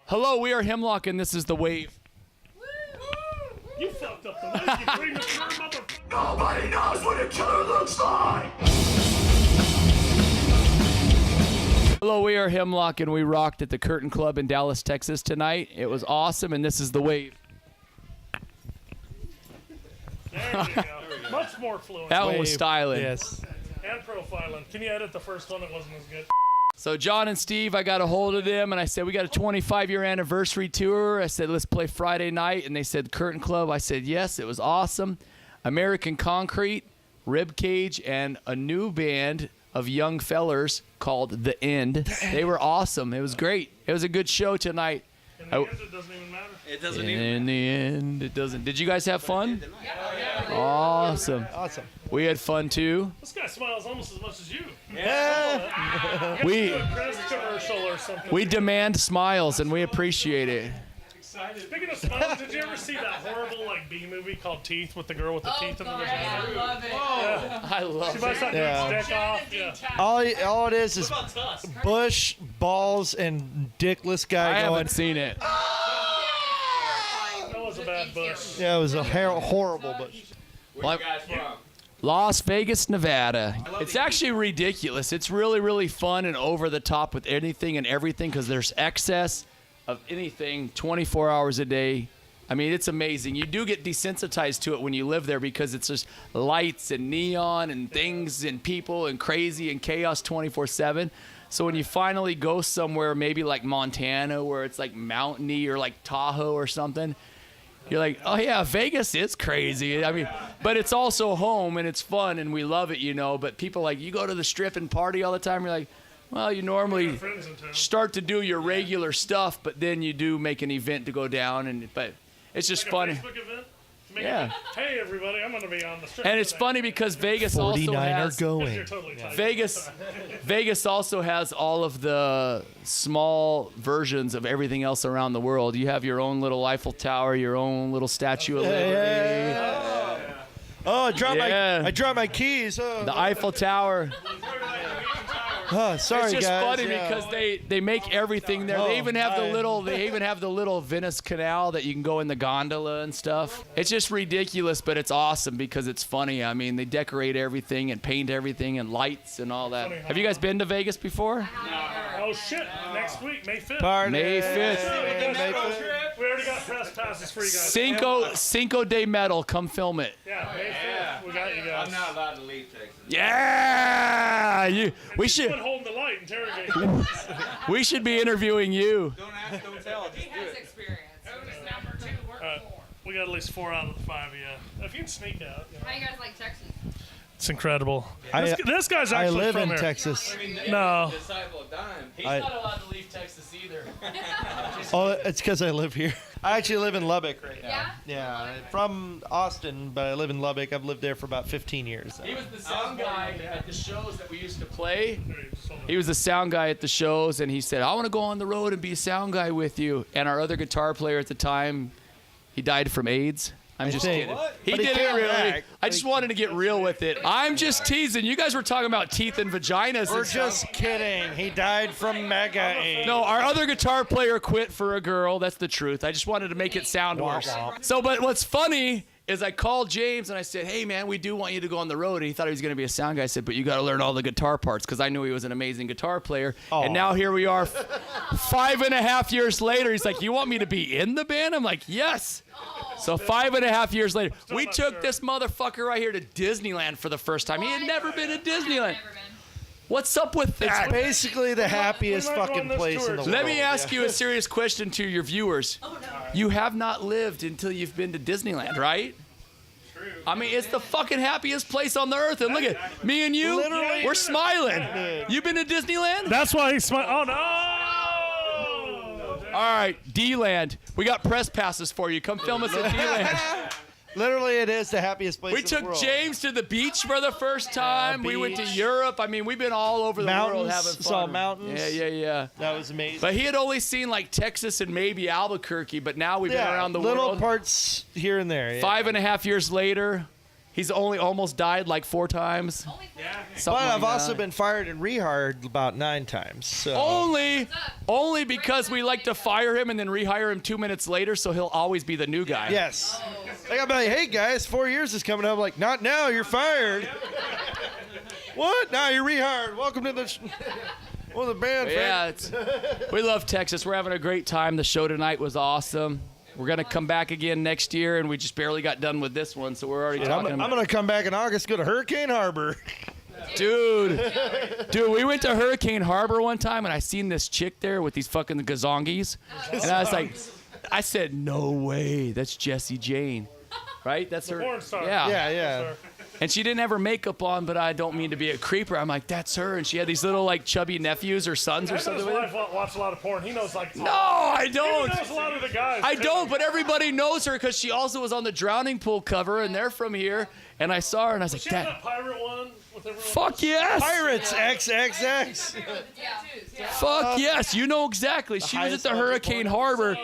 Hello, we are Hemlock, and this is The Wave. You fucked up the mic, you premature motherfucker. Nobody knows what a killer looks like! Hello, we are Hemlock, and we rocked at the Curtain Club in Dallas, Texas tonight. It was awesome, and this is The Wave. There you go. Much more fluent. That one was styling. Yes. And profiling. Can you edit the first one that wasn't as good? So John and Steve, I got a hold of them, and I said, we got a 25-year anniversary tour. I said, let's play Friday night, and they said, Curtain Club. I said, yes, it was awesome. American Concrete, Ribcage, and a new band of young fellers called The End. They were awesome. It was great. It was a good show tonight. In the end, it doesn't even matter. It doesn't even In the end, it doesn't. Did you guys have fun? Awesome. Awesome. We had fun, too. This guy smiles almost as much as you. Yeah. We Do a Crest commercial or something. we demand smiles, and we appreciate it. Speaking of smiles, did you ever see that horrible B movie called Teeth with the girl with the teeth in the vagina? I love it. I love She it. bites that Yeah. dude's dick off. Yeah. All it is bush, balls, and dickless I guy going. haven't seen it. That was a bad bush. Yeah, it was a horrible bush. Where you guys from? Las Vegas, Nevada. It's actually ridiculous. It's really, really fun and over the top with anything and everything because there's excess of anything 24 hours a day. I mean, it's amazing. You do get desensitized to it when you live there because it's just lights and neon and things and people and crazy and chaos 24/7. So when you finally go somewhere, maybe like Montana, where it's like mountainy, or like Tahoe or something, you're like, oh yeah, Vegas is crazy. I mean, but it's also home and it's fun and we love it, But people you go to the Strip and party all the time. You're like, well, you normally Friends in town. start to do your regular stuff, but then you do make an event to go down, but it's just Like fun. a Facebook event? Make Yeah. it, hey everybody, I'm going to be on the strip. And it's today. funny because Vegas also 49 are has Because going. you're totally tight. Vegas also has all of the small versions of everything else around the world. You have your own little Eiffel Tower, your own little Statue of Liberty, Oh, Yeah. I dropped my keys. Oh, the Eiffel Tower. sorry, It's just guys. funny Yeah. because they make everything there. They even have the little Venice Canal that you can go in the gondola and stuff. It's just ridiculous, but it's awesome because it's funny. I mean, they decorate everything and paint everything and lights and all that. Have you guys been to Vegas before? Oh shit, next week, May 5th. Party. May 5th. May 5th. We already got press passes for you guys. Cinco de Metal. Come film it. Yeah, May 5th. We got you guys. I'm not allowed to leave Texas. Yeah, we You've should been holding the light, interrogating. be interviewing you. Don't ask, don't tell. Just do it. Experience. Number 2, work We got at least 4 out of the 5 of you. If you can sneak out. How you guys like Texas? It's incredible. I- This guy's I actually live from in here. Texas. No. Disciple of dime. He's I- not allowed to leave Texas either. Oh, it's because I live here. I actually live in Lubbock right now. Yeah? Yeah, from Austin, but I live in Lubbock. I've lived there for about 15 years. He was the sound guy at the shows that we used to play. There you go. He was the sound guy at the shows, and he said, I want to go on the road and be a sound guy with you. And our other guitar player at the time, he died from AIDS. I'm just think. kidding. What? He But he did it came really. back. I just wanted to get real with it. I'm just teasing. You guys were talking about teeth and vaginas. We're and stuff. just kidding. He died from mega AIDS. No, our other guitar player quit for a girl. That's the truth. I just wanted to make it sound Womp worse. womp. So, but what's funny is I called James and I said, hey, man, we do want you to go on the road. And he thought he was going to be a sound guy. I said, but you got to learn all the guitar parts because I knew he was an amazing guitar player. Aw. And now here we are 5.5 years later. He's like, you want me to be in the band? I'm like, yes. So 5.5 years later, we not took sure. this motherfucker right here to Disneyland for the first time. He had never been to Disneyland. Never been. What's up with It's that? basically the happiest we might go fucking on this place tour in the too. world. Let me ask yeah. you a serious question to your viewers. Oh, no. You have not lived until you've been to Disneyland, right? True. I mean, it's the fucking happiest place on the earth. And look at me and you, Literally. we're smiling. You been to Disneyland? That's why he's smiling. Oh, no! All right, D-Land. We got press passes for you. Come film us at D-Land. Literally, it is the happiest place We in the took world. James to the beach for the first time. We went to beach. Europe. I mean, we've been all over the world Mountains, having fun. saw mountains. Yeah. That was amazing. But he had only seen like Texas and maybe Albuquerque, but now we've been around the little world. parts here and there. Yeah. 5.5 years later, He's only almost died like 4 times. Something But I've like also that. been fired and rehired about 9 times. So Only because we like to fire him and then rehire him 2 minutes later, so he'll always be the new guy. yes, I gotta be like, hey guys, 4 years is coming up. I'm like, not now, you're fired. What? Now you're rehired. Welcome to the the band. Yeah, we love Texas. We're having a great time. The show tonight was awesome. We're going to come back again next year, and we just barely got done with this one, so we're already talking. I'm gonna come back in August, go to Hurricane Harbor. Dude, we went to Hurricane Harbor one time, and I seen this chick there with these fucking gazongis, and I was like, I said, no way, that's Jessie Jane, right? That's her. porn star. Yeah. And she didn't have her makeup on, but I don't mean to be a creeper. I'm like, that's her, and she had these little like chubby nephews or sons or His something. With her. wife watch a lot of porn. He knows like. No, I He don't. knows a lot of the guys. I too. don't, but everybody knows her because she also was on the Drowning Pool cover, and they're from here. And I saw her, and I was like, She had that. that pirate one with everyone. Fuck yes. Pirates XXX. Fuck yes. You know exactly. She was at the Hurricane Harbor,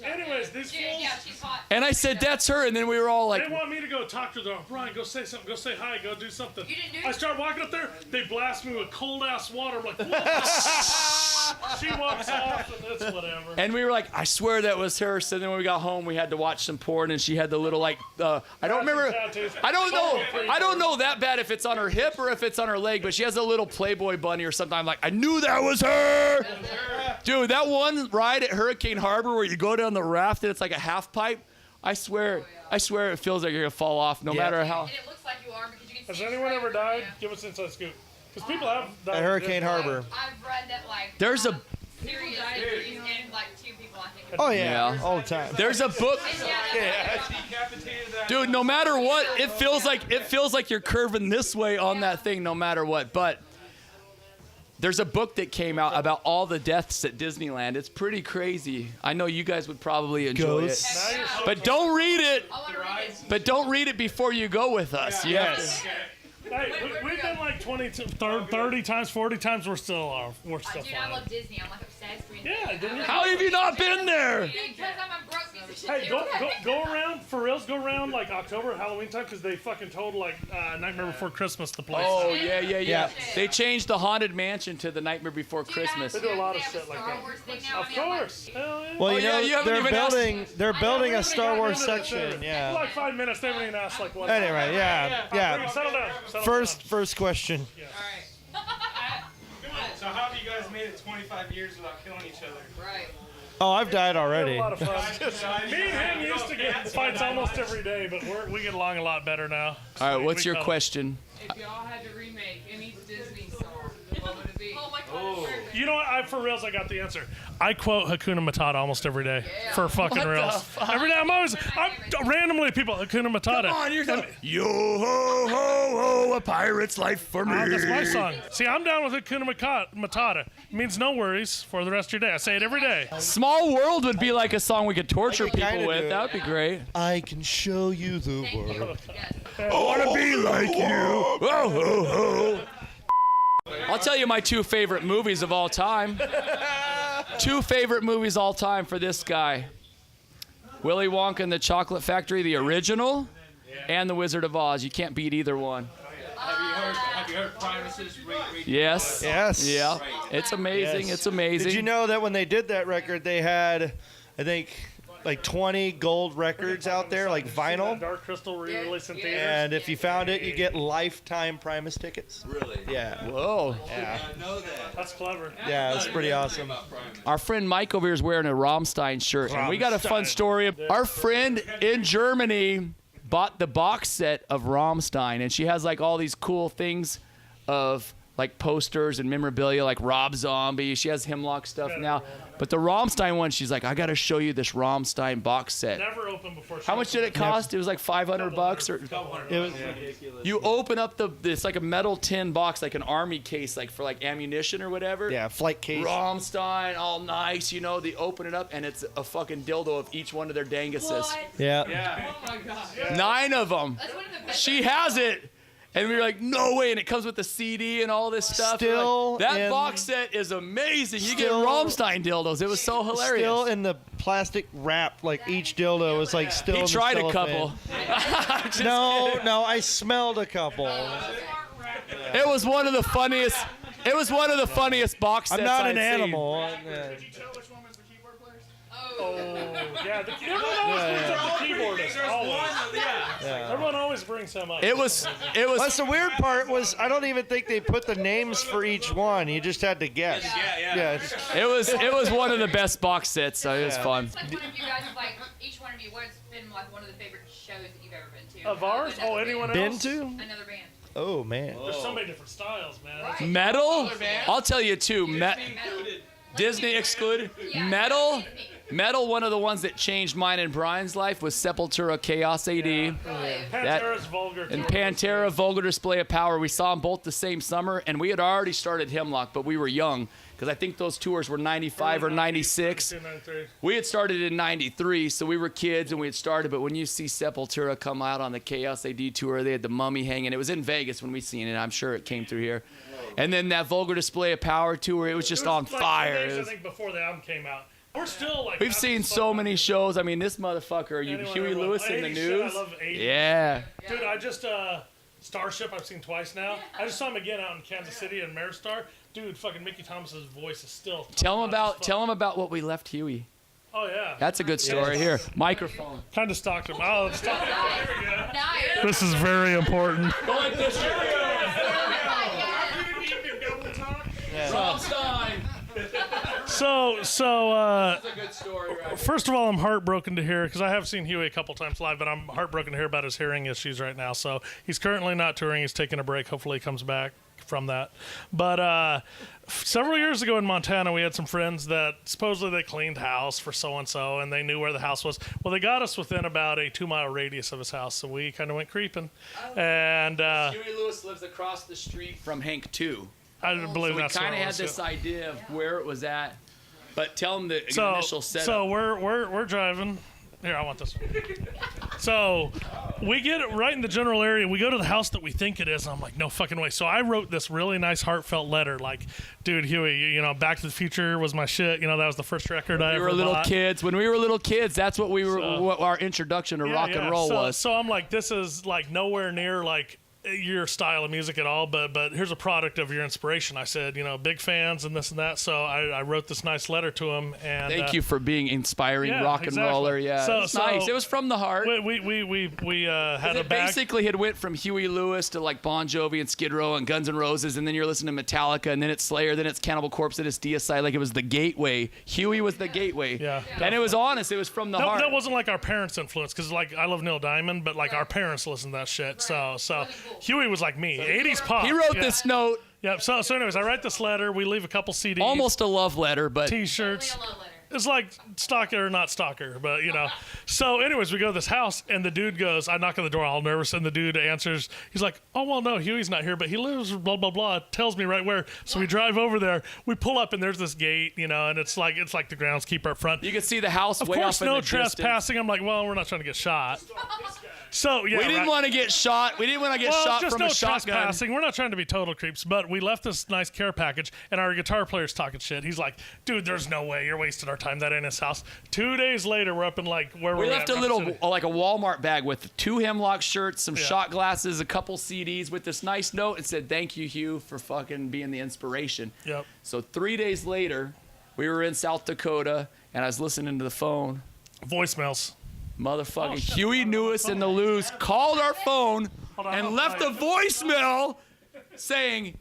Anyways, these fools. Yeah, she's hot. and I said, that's her. And then we were all like, They want me to go talk to them. Brian, go say something. Go say hi. Go do something. You didn't do I it? start walking up there. They blast me with cold ass water. I'm like, what? She walks off, and it's whatever. and we were like, I swear that was her. So then when we got home, we had to watch some porn, and she had the little like, I don't remember. Tattoos. I don't know that bad if it's on her hip or if it's on her leg, but she has a little Playboy bunny or something. I'm like, I knew that was her. Dude, that one ride at Hurricane Harbor where you go down the raft and it's like a half pipe, I swear it feels like you're gonna fall off no matter how. And it looks like you are because you can Has see anyone straight ever through died? you. Give us inside scoop. Because people have died. At Hurricane Harbor. I've read that like There's a serious injuries and like 2 people I think. Oh yeah, Yeah. all the time. there's a book. Dude, no matter what, it feels like you're curving this way on that thing no matter what. But there's a book that came out about all the deaths at Disneyland. It's pretty crazy. I know you guys would probably enjoy Ghosts. it. But don't read it. I want to read it. But don't read it before you go with us. Yes. Hey, we've been like 20, 30 times, 40 times. We're still Dude, I fine. love Disney. I'm like obsessed with Yeah, didn't you? How have you not been there? Because I'm a broke piece of shit. Hey, go around for reals. Go around like October, Halloween time, because they fucking told like Nightmare Before Christmas the place. Oh, yeah. Yeah. They changed the Haunted Mansion to the Nightmare Before Christmas. They do a lot of shit like Star that. Wars thing now. Of I mean, I'm like, course. Hell yeah. Well, Oh, you yeah, know, you haven't even they're building a Star Wars Got into it, section. too. Yeah. Like 5 minutes. They haven't even asked like what. Anyway, yeah. Settle down. First question. So how have you guys made it 25 years without killing each other? right. Oh, I've died A already. lot of fun. Me and him used to get in fights almost every day, but we get along a lot better now. All right, what's We your cut it. question? If y'all had to remake any Disney song, what would it be? Oh my god. You know what? For reals, I got the answer. I quote Hakuna Matata almost every day. For fucking reals. Every day. I'm randomly people, Hakuna Matata. Come on, you're done. Yo ho ho ho, a pirate's life for me. That's my song. See, I'm down with Hakuna Matata. It means no worries for the rest of your day. I say it every day. Small World would be like a song we could torture I could people kinda with. do it. That would be great. I can show you the Thank you. world. Yes. I want to be like you. Oh, ho, ho. I'll tell you my 2 favorite movies of all time. 2 favorite movies all time for this guy. Willy Wonka and the Chocolate Factory, the original, and The Wizard of Oz. You can't beat either one. Have you heard Primus's Rate? Yes. Yes. Yeah. It's amazing. Yes. It's amazing. Did you know that when they did that record, they had, I think, like 20 gold records out there, like vinyl? Dark Crystal re-release in theaters. And if you found it, you get lifetime Primus tickets. Really? Yeah. Whoa. Yeah. I know that. That's clever. Yeah, that's pretty awesome. Our friend Mike over here is wearing a Rammstein shirt. And we got a fun Rammstein. story. Our friend in Germany bought the box set of Rammstein, and she has like all these cool things of like posters and memorabilia, like Rob Zombie. She has Hemlock stuff now. But the Rammstein one, she's like, I got to show you this Rammstein box set. Never opened before. How much did it cost? It was like $500 or It was, you open up it's like a metal tin box, like an army case, like for like ammunition or whatever. yeah, flight case. Rammstein, all nice, you know. They open it up and it's a fucking dildo of each one of their danguses. What? Yeah. Yeah. Oh my god. 9 of them. That's one of the best. She has it. And we were like, no way. And it comes with the CD and all this stuff. We're Still like, that in- box set is amazing. You get Still- Rammstein dildos. It was so hilarious. Still in the plastic wrap, like each dildo was like still. He in the tried a cellophane. couple. Just No, kidding. no, I smelled a couple. It was one of the funniest. It was one of the funniest box sets I'm not I'd an seen. animal. Did you tell which one was the keyboard players? Yeah, everyone always brings up the keyboardist. Always. Everyone always brings him up. It was. That's the weird part was I don't even think they put the names for each one. You just had to guess. Yeah. It was one of the best box sets. So it was fun. It's like one of you guys, like each one of you, what's been like one of the favorite shows that you've ever been to? Of ours? Another Oh, anyone band. else? Been to? Another band. Oh man. There's so many different styles, man. Metal. I'll tell you too. Disney excluded. Metal. Disney. Metal. One of the ones that changed mine and Brian's life was Sepultura, Chaos AD. Pantera's Vulgar. And Tour. Pantera, Vulgar Display of Power. We saw them both the same summer, and we had already started Hemlock, but we were young because I think those tours were 95 or 96. 92, We had started in 93, so we were kids and we had started, but when you see Sepultura come out on the Chaos AD tour, they had the Mummy hanging. It was in Vegas when we seen it. I'm sure it came through here. And then that Vulgar Display of Power tour, it was just on like 2 fire. days, It I was- think before the album came out. We're still like. We've seen so many shows. I mean, this motherfucker, Huey Lewis in the 80s news. Shit, I love 80s. Yeah. Dude, I just Starship I've seen twice now. I just saw him again out in Kansas City in Maristar. Dude, fucking Mickey Thomas's voice is still. Tell him top-notch as fuck. about what we left Huey. Oh yeah. That's a good story. Here, microphone. Kind of stalked him. Oh, stop it. There we go. Nice. This is very important. Go like this. So That's a good story, right? first of all, I'm heartbroken to hear because I have seen Huey a couple times live, but I'm heartbroken to hear about his hearing issues right now. So he's currently not touring. He's taking a break. Hopefully, he comes back from that. But several years ago in Montana, we had some friends that supposedly they cleaned house for so and so, and they knew where the house was. Well, they got us within about a 2-mile radius of his house, so we kind of went creeping. And Huey Lewis lives across the street from Hank too. I didn't believe So we that's kind of where it had was, this yeah. idea of where it was at. But tell them the initial setup. So we're driving. Here, I want this one. So we get it right in the general area. We go to the house that we think it is, and I'm like, no fucking way. So I wrote this really nice, heartfelt letter, like, dude, Huey, you know, Back to the Future was my shit. You know, that was the first record I we ever were little bought. kids. When we were little kids, that's what we were. What our introduction to rock and roll was. So I'm like, this is like nowhere near like your style of music at all, but here's a product of your inspiration. I said, you know, big fans and this and that. So I wrote this nice letter to him, and Thank you for being inspiring yeah, rock and exactly. roller. Yeah, So- it's nice. so It was from the heart. we had a It bag. basically had went from Huey Lewis to like Bon Jovi and Skid Row and Guns N' Roses, and then you're listening to Metallica, and then it's Slayer, then it's Cannibal Corpse, then it's Deicide. Like it was the gateway. Huey was the gateway. Yeah. And it was honest. It was from the heart. That wasn't like our parents' influence, because like I love Neil Diamond, but like our parents listened to that shit. So Huey was like me, 80s pop. He wrote yeah. this note, Yeah. So anyways, I write this letter. We leave a couple CDs, almost a love letter, but T-shirts. Only a love letter. It's like stalker or not stalker, but you know. So anyways, we go to this house, and the dude goes, I knock on the door all nervous, and the dude answers. He's like, oh, well, no, Huey's not here, but he lives blah, blah, blah. Tells me right where. So we drive over there. We pull up, and there's this gate, you know, and it's like the groundskeeper up front. you could see the house Of way course, off in no the distance. trespassing. I'm like, well, we're not trying to get shot. So, yeah. We didn't right. want to get shot. We didn't want to get Well, shot just from no a shotgun. trespassing. We're not trying to be total creeps, but we left this nice care package, and our guitar player's talking shit. He's like, dude, there's no way. You're wasting our time. That ain't his house. 2 days later, we're up in like, where We were left at? a little, like a Walmart bag with 2 Hemlock shirts, some Yeah. shot glasses, a couple CDs with this nice note and said, thank you, Hugh, for fucking being the inspiration. Yep. So 3 days later, we were in South Dakota, and I was listening to the phone. Voicemails. Motherfucking Huey Lewis and the Lose called our phone Hold on, and I'll left a play voicemail saying,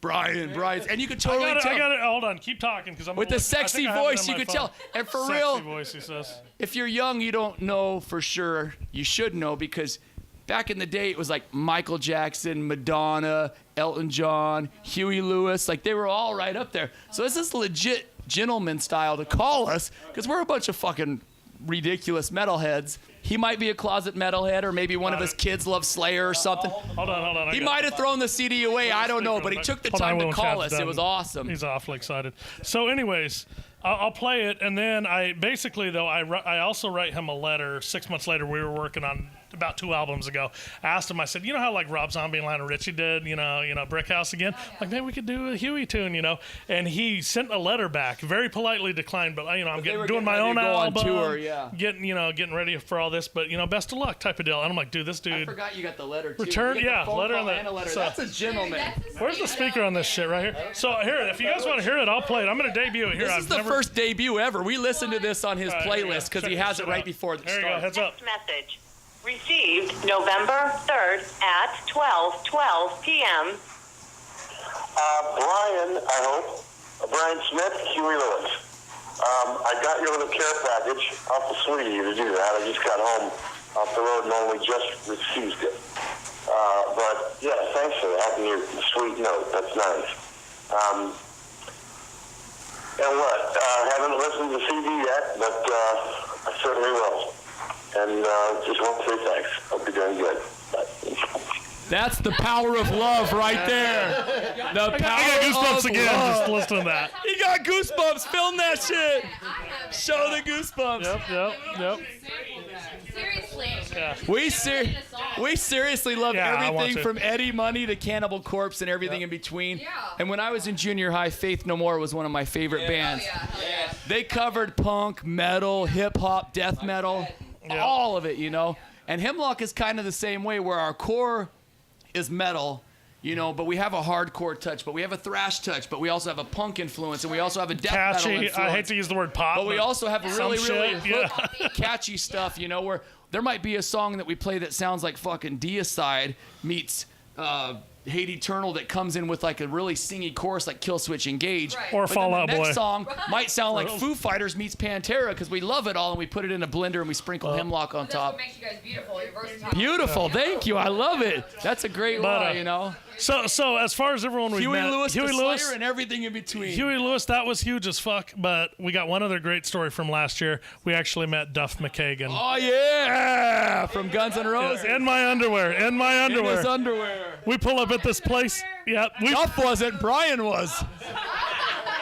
Brian, and you could totally I tell. got it. Hold on. Keep talking, because I'm With gonna the look- I think sexy I have it on voice, you my could phone. tell. And for Sexy real, voice, he says. if you're young, you don't know for sure. You should know, because back in the day, it was like Michael Jackson, Madonna, Elton John, Huey Lewis. Like, they were all right up there. So it's this legit gentleman style to call us, because we're a bunch of fucking ridiculous metalheads. He might be a closet metalhead, or maybe one of his kids loves Slayer or something. Hold on. He might have thrown the CD away. I don't know, but he took the Hold on, time I to will call have us. done. It was awesome. He's awfully excited. So, anyways, I'll play it, and then I also write him a letter. 6 months later, we were working on about 2 albums ago. I asked him, I said, you know how like Rob Zombie and Lionel Richie did, you know, Brick House again? Like, maybe we could do a Huey tune, you know? And he sent a letter back, very politely declined, but, you know, I'm doing my own album, tour, yeah. getting ready for all this, but, you know, best of luck type of deal. And I'm like, dude, this dude. I forgot you got the letter, too. Return, You got yeah, the phone letter call on and a letter. So, That's a gentleman. where's the speaker on this shit right here? So here, if you guys want to hear it, I'll play it. I'm going to debut it here. This is the first debut ever. We listened to this on his playlist because he has it right before the There you go. start. Heads up. Message received November 3rd at 12:12 p.m. Brian, I hope. Brian Smith, Huey Lewis. I got your little care package off the suite to do that. I just got home off the road and only just received it. But yeah, thanks for that and your sweet note. That's nice. And what? Haven't listened to the CD yet, but I certainly will. And just want to say thanks. Hope you're doing good. Bye. That's the power of love right there. The I power got goosebumps of again love. just listening to that. He got goosebumps. Film that shit. Show the goosebumps. Yep. Seriously. Yeah. We seriously love Yeah, I want everything to. from Eddie Money to Cannibal Corpse and everything in between. Yeah. And when I was in junior high, Faith No More was one of my favorite bands. Yeah. They covered punk, metal, hip hop, death metal, all of it, you know. And Hemlock is kind of the same way, where our core is metal, you know, but we have a hardcore touch, but we have a thrash touch, but we also have a punk influence, and we also have a death metal Catchy. influence. I hate to use the word pop, But we also have some really, really shit, catchy stuff, you know, where there might be a song that we play that sounds like fucking Deicide meets Hate Eternal that comes in with like a really singy chorus like Kill Switch Engage. Right. Or But then Fall Out the next Boy. song might sound like Foo Fighters meets Pantera because we love it all and we put it in a blender and we sprinkle Hemlock on That's top. what makes you guys beautiful. You're versatile. Beautiful, thank you. I love it. That's a great line, you know. So as far as everyone we've Huey met, Lewis, Huey the Lewis, Slayer, and everything in between. Huey Lewis, that was huge as fuck. But we got one other great story from last year. We actually met Duff McKagan. Oh yeah, from Guns N' Roses. In my underwear. In my In underwear. his underwear. We pull up at this place. Yep. Duff wasn't. Brian was.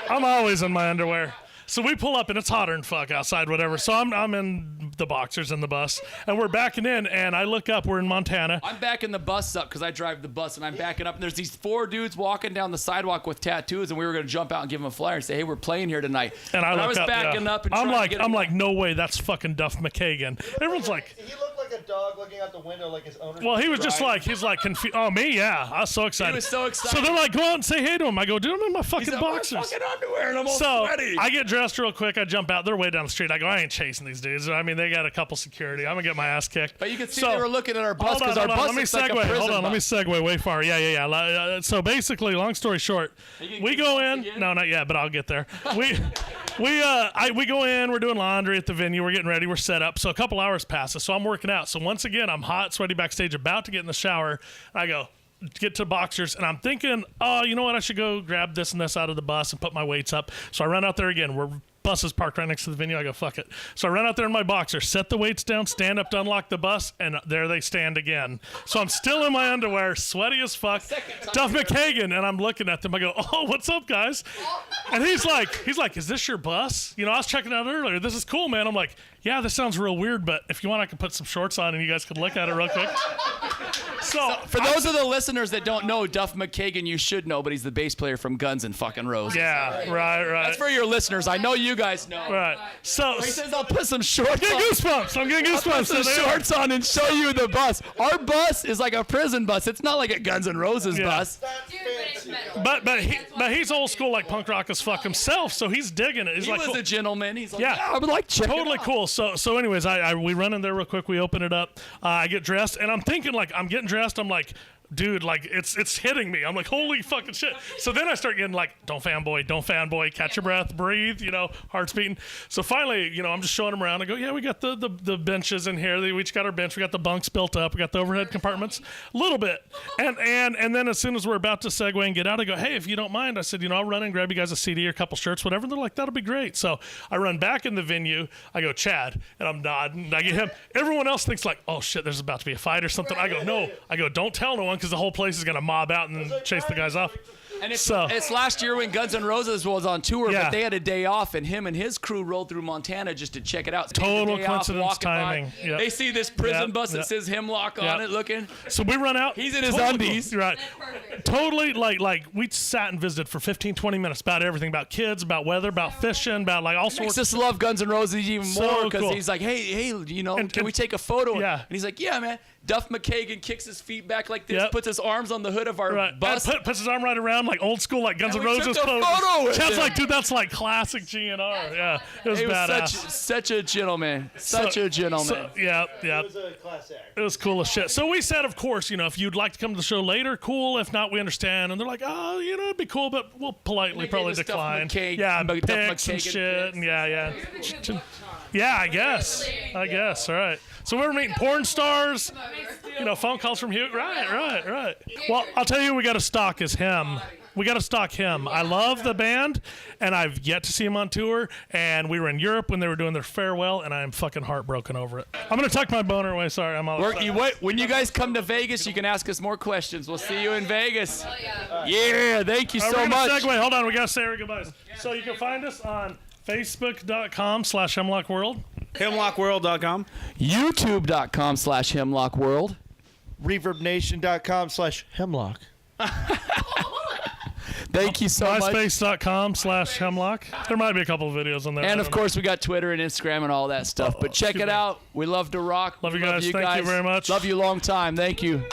I'm always in my underwear. So we pull up and it's hotter than fuck outside, whatever. So I'm in the boxers in the bus and we're backing in and I look up. We're in Montana. I'm backing the bus up because I drive the bus and I'm backing up and there's these 4 dudes walking down the sidewalk with tattoos and we were gonna jump out and give them a flyer and say, hey, we're playing here tonight. And I was look up, backing yeah. up and I'm trying to get like, no way, that's fucking Duff McKagan. Everyone's like, He looked like a dog looking out the window like his owner. well, he was just like, he's like confused. Oh, me? Yeah. I was so excited. He was so excited. So they're like, go out and say hey to him. I go, dude, I'm in my fucking He's like, boxers. "My fucking underwear and I'm all So sweaty. I get dressed real quick. I jump out. They're way down the street. I go, I ain't chasing these dudes. I mean, they got a couple security. I'm gonna get my ass kicked. But you can see So- they were looking at our bus Hold on, because our hold on. bus Let me looks like a segue. prison Hold on, let me bus. segue way far. Yeah. So basically, long story short, we go in. No, not yet, but I'll get there. We go in. We're doing laundry at the venue. We're getting ready. We're set up. So a couple hours passes. So I'm working out. So once again, I'm hot, sweaty backstage, about to get in the shower. I go get to boxers, and I'm thinking, oh, you know what? I should go grab this and this out of the bus and put my weights up. So I run out there again. We're bus is parked right next to the venue. I go, fuck it. So I run out there in my boxers, set the weights down, stand up to unlock the bus, and there they stand again. So I'm still in my underwear, sweaty as fuck. Duff McKagan, and I'm looking at them. I go, oh, what's up, guys? And he's like, is this your bus? You know, I was checking it out earlier. This is cool, man. I'm like, yeah, this sounds real weird, but if you want, I can put some shorts on and you guys could look at it real quick. So For those of the listeners that don't know, Duff McKagan, you should know, but he's the bass player from Guns N' fucking Roses. yeah, right. That's for your listeners. I know you guys know. Right. So He says, I'll put some shorts I'm getting on. goosebumps. I'm getting I'll put goosebumps. some So there- shorts on and show you the bus. Our bus is like a prison bus. It's not like a Guns N' Roses Yeah. bus. Dude, but it's metal. But he's old school like punk rock as fuck himself, so he's digging it. He's He like, was cool. a gentleman. He's like, Yeah. yeah, I would like to check it Totally out." cool. So anyways, we run in there real quick. We open it up. I get dressed, and I'm thinking like I'm getting dressed. I'm like, dude, like it's hitting me. I'm like, holy fucking shit. So then I start getting like, don't fanboy, catch your breath, breathe, heart's beating. So finally, I'm just showing them around. I go, yeah, we got the benches in here. We each got our bench. We got the bunks built up. We got the overhead compartments, a little bit. And then as soon as we're about to segue and get out, I go, hey, if you don't mind, I said, I'll run and grab you guys a CD or a couple shirts, whatever. And they're like, that'll be great. So I run back in the venue. I go, Chad, and I'm nodding. I get him. Everyone else thinks like, oh shit, there's about to be a fight or something. I go, no. I go, don't tell no one, because the whole place is gonna mob out and chase the guys off. And So- it's last year when Guns N' Roses was on tour, Yeah. but they had a day off, and him and his crew rolled through Montana just to check it out. So they had the Total day off, coincidence walking by. timing. Yep. They see this prison Yep, bus that yep. says Hemlock on Yep. it, looking. So we run out. He's in his Totally undies. cool. Right. Perfect. Totally like we sat and visited for 15, 20 minutes about everything, about kids, about weather, about fishing, about like all Makes sorts. us love Guns N' Roses even So more because cool. he's like, hey, you know, And- can we take a photo? Yeah. And he's like, yeah, man. Duff McKagan kicks his feet back like this, Yep. puts his arms on the hood of our Right. bus. And puts his arm right around like old school, like Guns And N' we Roses took a pose. photo with Chad's him. like, dude, that's like classic GNR. Yeah, it was He was badass. such a gentleman. Such a gentleman. So, yeah. It was a class act. It was cool as shit. So we said, of course, if you'd like to come to the show later, cool. If not, we understand. And they're like, oh, it'd be cool, but we'll politely They gave probably us Duff decline. McKagan- Yeah, Duff pics and McKagan shit. pics. And yeah. Yeah, I guess. All right. So we were meeting porn stars. Phone calls from Hugh. Right. Well, I'll tell you who we got to stock is him. We got to stock him. I love the band, and I've yet to see him on tour. And we were in Europe when they were doing their farewell, and I am fucking heartbroken over it. I'm going to tuck my boner away. Sorry, I'm all When you guys come to Vegas, you can ask us more questions. We'll see you in Vegas. Yeah, thank you All right, so we're gonna much. segue. Hold on, we got to say our goodbyes. So you can find us on Facebook.com/HemlockWorld. HemlockWorld.com. YouTube.com/HemlockWorld. ReverbNation.com/Hemlock. Thank you so much. MySpace.com/Hemlock. There might be a couple of videos on there. And of course, we got Twitter and Instagram and all that stuff. But check excuse it me. out. We love to rock. Love you We guys. Thank you very much. Love you long time. Thank you.